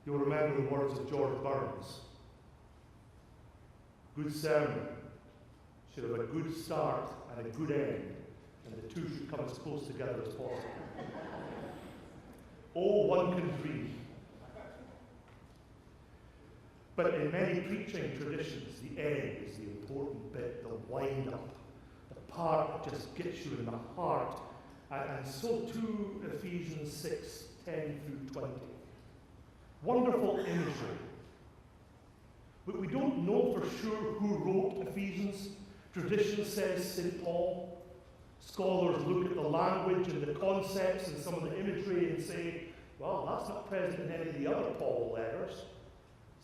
You'll remember the words of George Burns. Good sermon should have a good start and a good end, and the two should come as close together as possible. Oh, one can dream. But in many preaching traditions, the end is the important bit, the wind-up, the part that just gets you in the heart. And so too, Ephesians 6, 10 through 20. Wonderful imagery. But we don't know for sure who wrote Ephesians. Tradition says St. Paul. Scholars look at the language and the concepts and some of the imagery and say, well, that's not present in any of the other Paul letters.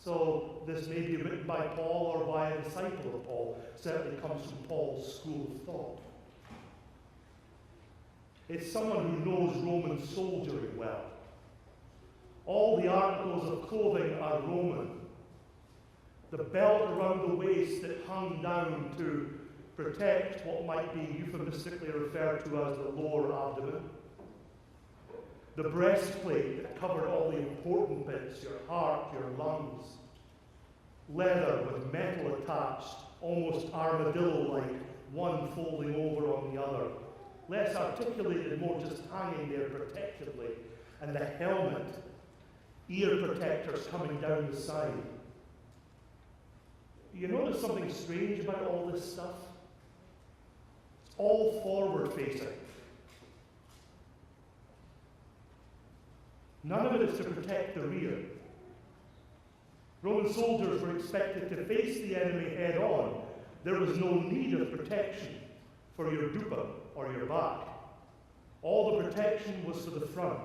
So this may be written by Paul or by a disciple of Paul. It certainly comes from Paul's school of thought. It's someone who knows Roman soldiery well. All the articles of clothing are Roman. The belt around the waist that hung down to protect what might be euphemistically referred to as the lower abdomen. The breastplate that covered all the important bits, your heart, your lungs. Leather with metal attached, almost armadillo-like, one folding over on the other. Less articulated, more just hanging there protectively. And the helmet, ear protectors coming down the side. You notice something strange about all this stuff? It's all forward-facing. None of it is to protect the rear. Roman soldiers were expected to face the enemy head-on. There was no need of protection for your dupa or your back. All the protection was for the front,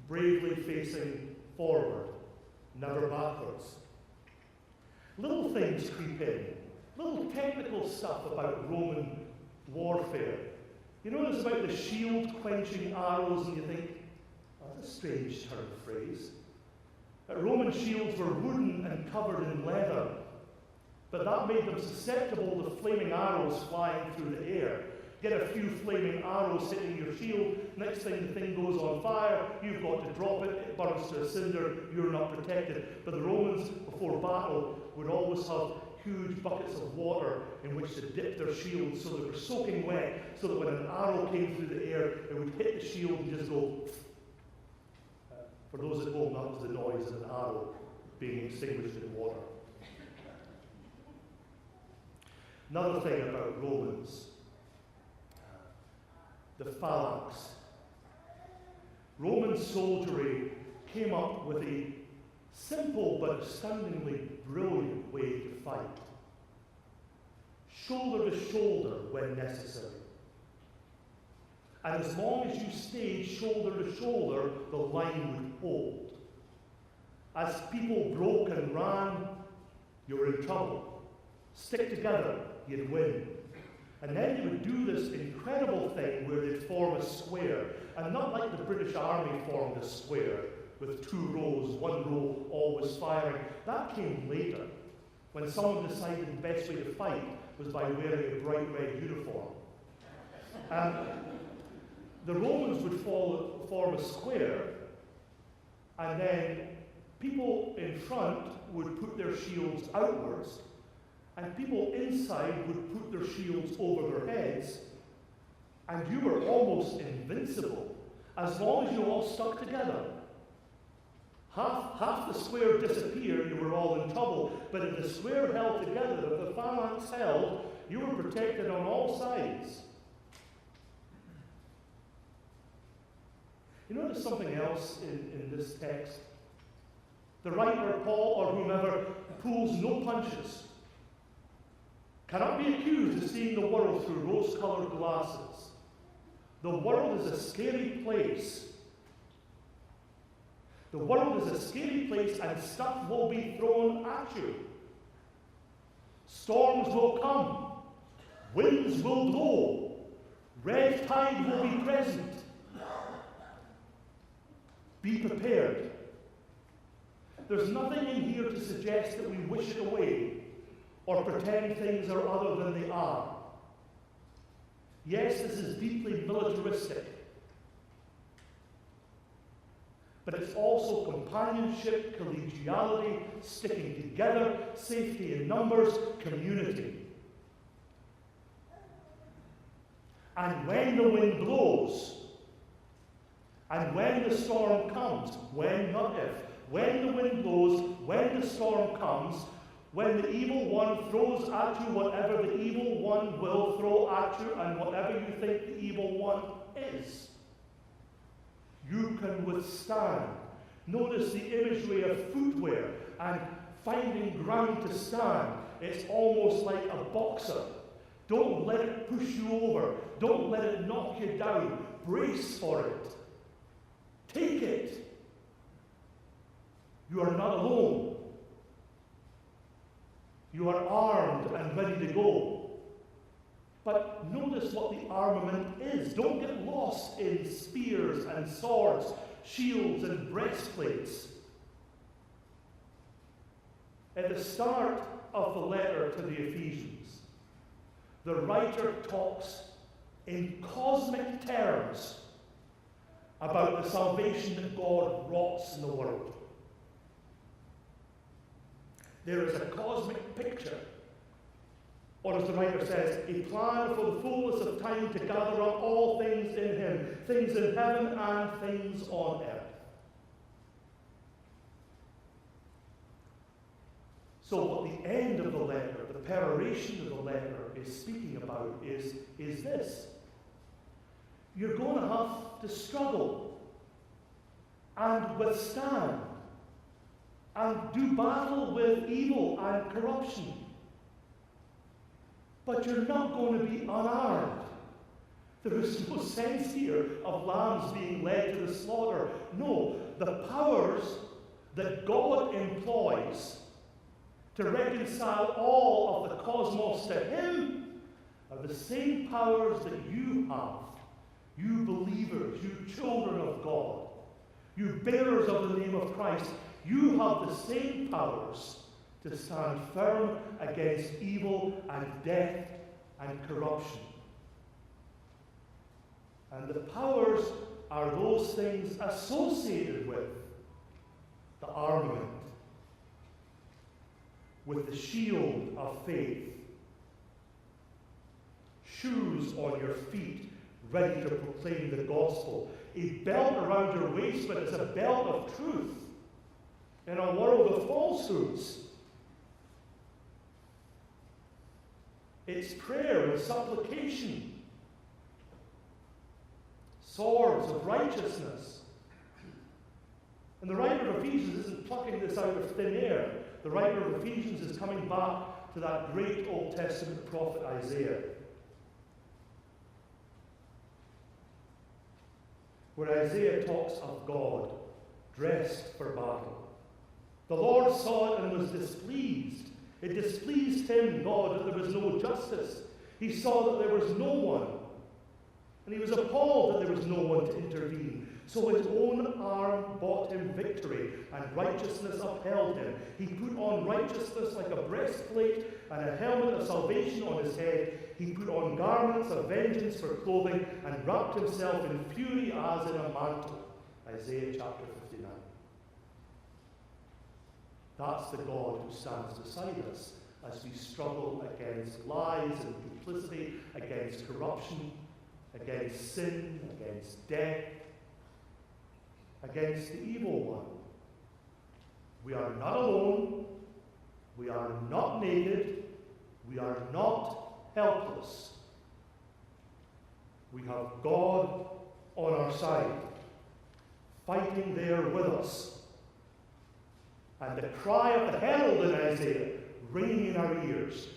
bravely facing forward, never backwards. Little things creep in, little technical stuff about Roman warfare. You notice about the shield quenching arrows and you think, oh, that's a strange turn of phrase. Roman shields were wooden and covered in leather, but that made them susceptible to flaming arrows flying through the air. Get a few flaming arrows hitting your shield, next thing the thing goes on fire, you've got to drop it, it burns to a cinder, you're not protected. But the Romans, before battle, would always have huge buckets of water in which to dip their shields so they were soaking wet, so that when an arrow came through the air, it would hit the shield and just go. For those at home, that was the noise of an arrow being extinguished in water. Another thing about Romans, the phalanx. Roman soldiery came up with a simple but astoundingly brilliant way to fight. Shoulder to shoulder when necessary. And as long as you stayed shoulder to shoulder, the line would hold. As people broke and ran, you were in trouble. Stick together, you'd win. And then you would do this incredible thing where they'd form a square. And not like the British Army formed a square with two rows, one row always firing. That came later, when someone decided the best way to fight was by wearing a bright red uniform. The Romans would form a square, and then people in front would put their shields outwards, and people inside would put their shields over their heads, and you were almost invincible as long as you all stuck together. Half the square disappeared, you were all in trouble, but if the square held together, if the phalanx held, you were protected on all sides. You notice something else in this text? The writer, Paul or whomever, pulls no punches. Cannot be accused of seeing the world through rose-colored glasses. The world is a scary place. The world is a scary place and stuff will be thrown at you. Storms will come. Winds will blow. Red tide will be present. Be prepared. There's nothing in here to suggest that we wish it away or pretend things are other than they are. Yes, this is deeply militaristic. but it's also companionship, collegiality, sticking together, safety in numbers, community. And when the wind blows, and when the storm comes, when, not if, when the wind blows, when the storm comes, when the evil one throws at you whatever the evil one will throw at you and whatever you think the evil one is, you can withstand. Notice the imagery of footwear and finding ground to stand. It's almost like a boxer. Don't let it push you over. Don't let it knock you down. Brace for it. Take it. You are not alone. You are armed and ready to go. But notice what the armament is. Don't get lost in spears and swords, shields and breastplates. At the start of the letter to the Ephesians, the writer talks in cosmic terms about the salvation that God wrought in the world. There is a cosmic picture, or as the writer says, a plan for the fullness of time to gather up all things in him, things in heaven and things on earth. So what the end of the letter, the peroration of the letter is speaking about is this. You're going to have to struggle and withstand and do battle with evil and corruption. But you're not going to be unarmed. There is no sense here of lambs being led to the slaughter. No, the powers that God employs to reconcile all of the cosmos to him are the same powers that you have. You believers, you children of God, you bearers of the name of Christ, you have the same powers to stand firm against evil and death and corruption. And the powers are those things associated with the armament, with the shield of faith, shoes on your feet, ready to proclaim the gospel, a belt around your waist, but it's a belt of truth in a world of falsehoods. It's prayer and supplication, swords of righteousness. And the writer of Ephesians isn't plucking this out of thin air. The writer of Ephesians is coming back to that great Old Testament prophet Isaiah, where Isaiah talks of God dressed for battle. The Lord saw it and was displeased. It displeased him, God, that there was no justice. He saw that there was no one. And he was appalled that there was no one to intervene. So his own arm bought him victory, and righteousness upheld him. He put on righteousness like a breastplate and a helmet of salvation on his head. He put on garments of vengeance for clothing and wrapped himself in fury as in a mantle. Isaiah chapter 59. That's the God who stands beside us as we struggle against lies and duplicity, against corruption, against sin, against death, against the evil one. We are not alone. We are not naked. We are not helpless. We have God on our side, fighting there with us. And the cry of the herald in Isaiah ringing in our ears,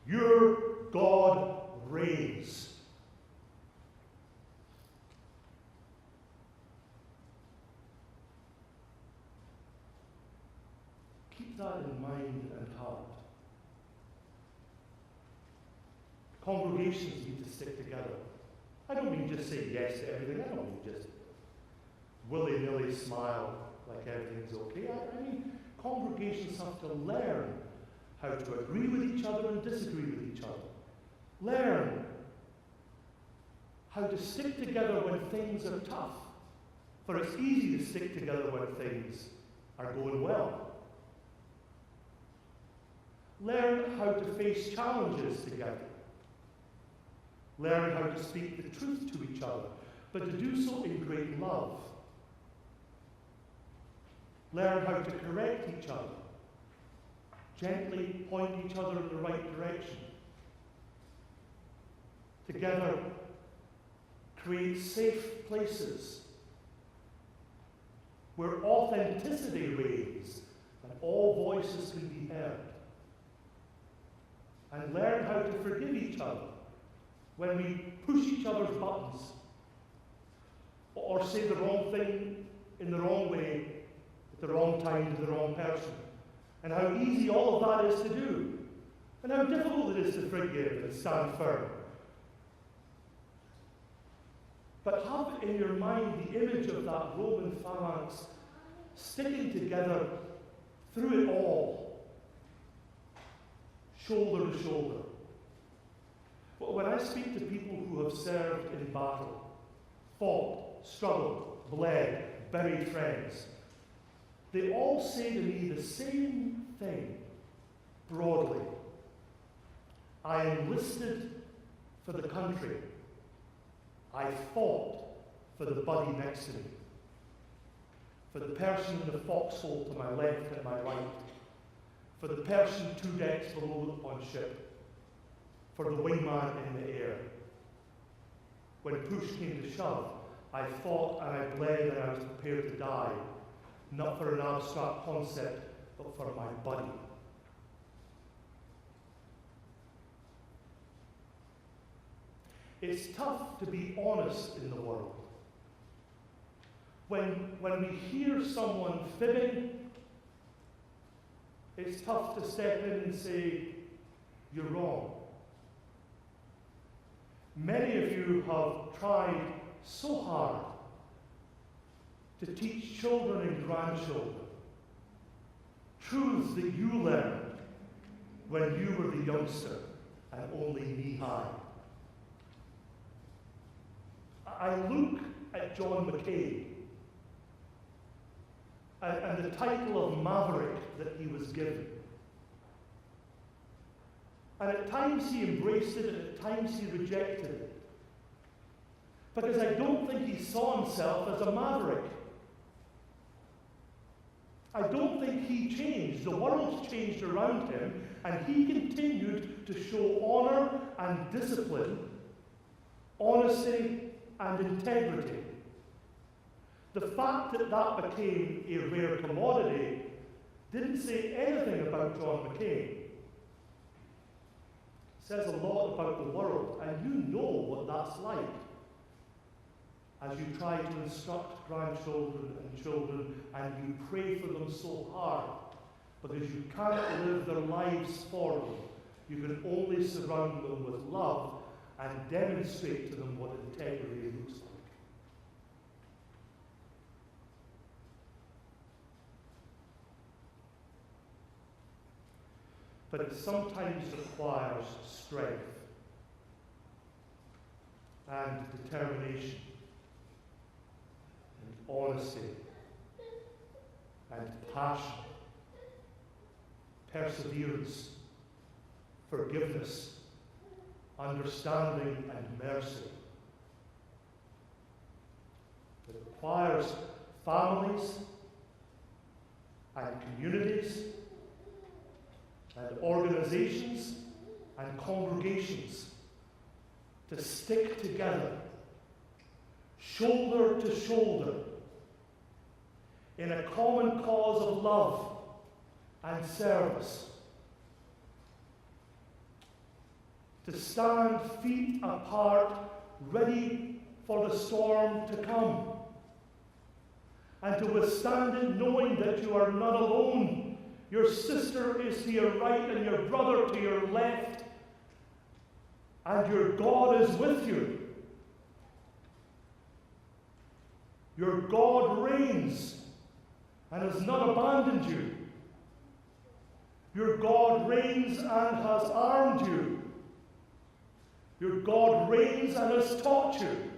your God reigns. Keep that in mind and heart. Congregations need to stick together. I don't mean just say yes to everything. I don't mean just willy-nilly smile like everything's okay. I mean, congregations have to learn how to agree with each other and disagree with each other. Learn how to stick together when things are tough. For it's easy to stick together when things are going well. Learn how to face challenges together. Learn how to speak the truth to each other, but to do so in great love. Learn how to correct each other. Gently point each other in the right direction. Together, create safe places where authenticity reigns and all voices can be heard. And learn how to forgive each other when we push each other's buttons or say the wrong thing in the wrong way at the wrong time to the wrong person. And how easy all of that is to do. And how difficult it is to forgive and stand firm. But have in your mind the image of that Roman phalanx sticking together through it all, shoulder to shoulder. But when I speak to people who have served in battle, fought, struggled, bled, buried friends, they all say to me the same thing, broadly. I enlisted for the country. I fought for the buddy next to me, for the person in the foxhole to my left and my right, for the person 2 decks below on ship, for the wingman in the air. When push came to shove, I fought and I bled and I was prepared to die, not for an abstract concept, but for my buddy. It's tough to be honest in the world. When we hear someone fibbing, it's tough to step in and say, you're wrong. Many of you have tried so hard to teach children and grandchildren truths that you learned when you were the youngster and only knee-high. I look at John McCain and the title of Maverick that he was given. And at times he embraced it and at times he rejected it. Because I don't think he saw himself as a maverick. I don't think he changed. The world changed around him and he continued to show honor and discipline, honesty and integrity. The fact that that became a rare commodity didn't say anything about John McCain. It says a lot about the world, and you know what that's like as you try to instruct grandchildren and children and you pray for them so hard because you can't live their lives for them. You can only surround them with love and demonstrate to them what integrity looks like. But it sometimes requires strength and determination and honesty and passion, perseverance, forgiveness, understanding and mercy. It requires families and communities and organizations and congregations to stick together, shoulder to shoulder, in a common cause of love and service. To stand feet apart, ready for the storm to come. And to withstand it knowing that you are not alone. Your sister is to your right and your brother to your left. And your God is with you. Your God reigns and has not abandoned you. Your God reigns and has armed you. Your God reigns and has taught you.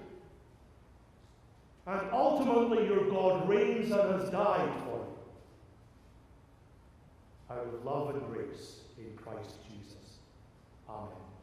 And ultimately your God reigns and has died for you. Out of love and grace in Christ Jesus. Amen.